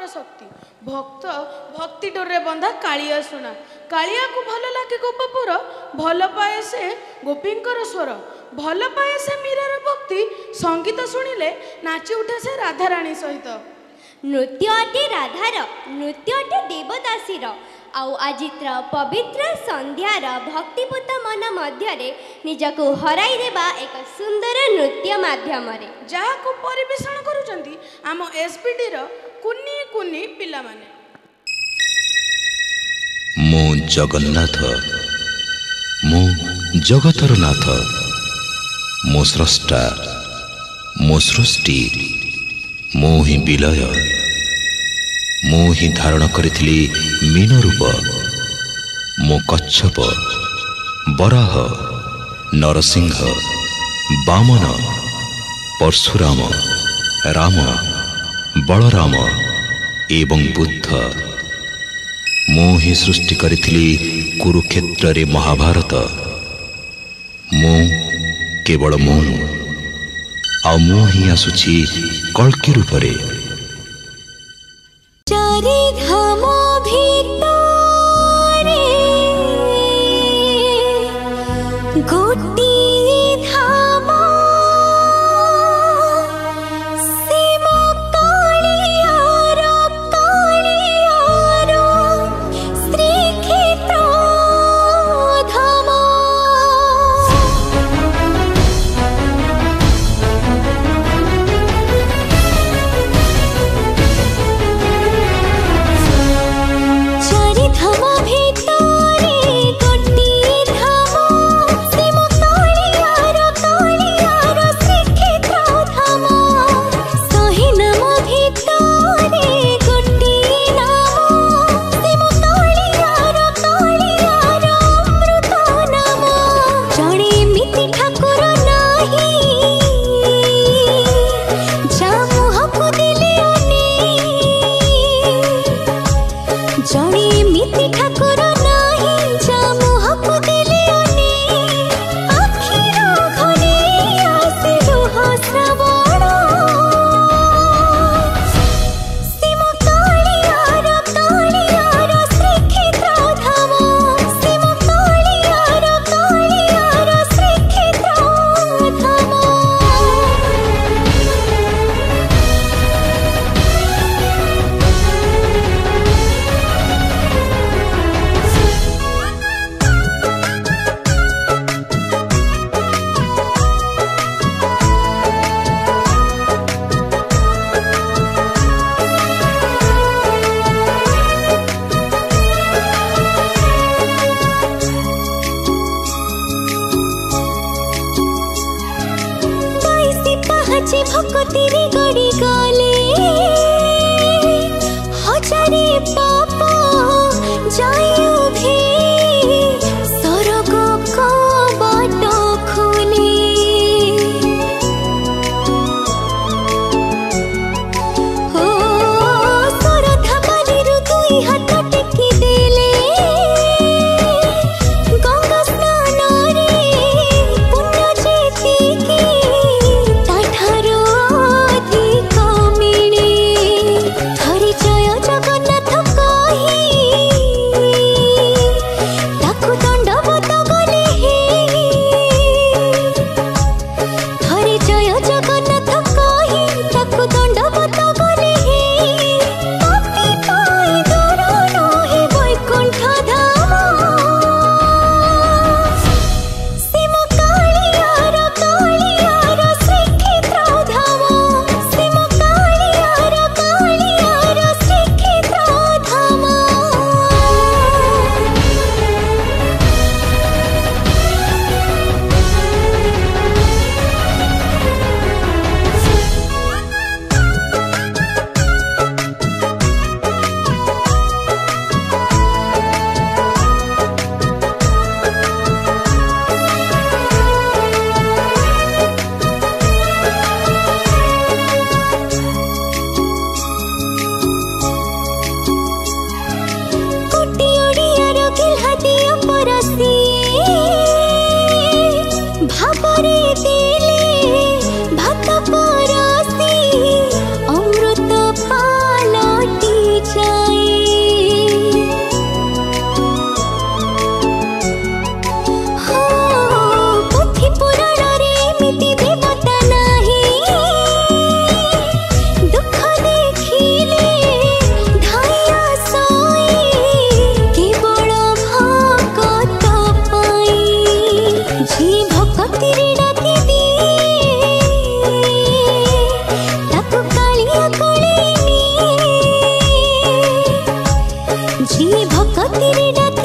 अपार शक्ति भक्त भक्ति डोरे बंधा कालिया सुना कालिया को भल लगे गोपपुर भल पाए से गोपींकर स्वर भल पाए से मीरार भक्ति संगीत शुणिले नाची उठे से राधाराणी सहित नृत्य अटे राधार नृत्य अटे देवदासीर आउ आजित्र पवित्र संध्यार भक्तिपूत मन मध्यरे निजको हराई देबा एक सुंदर नृत्य माध्यम जहाँ को परिवेषण करुचंती आम एसपीडी रो कुनी कुनी पिला माने मो जगन्नाथ मो जगतर नाथ मो स्रष्टा मो सृष्टि मो ही विलय मो ही धारण करिथिली मीन रूप मो कच्छप बराह नरसिंह वामन परशुराम राम बलराम एवं बुद्ध मो ही सृष्टि करिथिली कुरुक्षेत्र रे महाभारत मो केवल मो आ मो ही आसुछि कल्कि रूप रे चारि धाम भितरे गोटिए धाम शिव कालियार श्रीक्षेत्र धाम चारि धाम भितरे गोटिए धाम शिव कालियार श्रीक्षेत्र धाम सही नाम भितरे गोटिए नाम शिव कालियार अमृत नाम जणे एमिति ठाकुर नाही जा मुहको देले जणे एमिति ठाकुर नाही जा मुहको देले आखिर घने आसे लुह श्रावण शिव कालियार श्रीक्षेत्र धाम शिव कालियार श्रीक्षेत्र धाम बाईसी पहाचे भक्ति रे गड़ी गले हजारे पाप जायु भी स्वर्ग को बाट खोले हो सरधा बालिरु दुई हाथ टेकी देले गंगा स्नान रे पुण्य जेतिकी ताठारो अधिक ଗତିରେ ଡାକ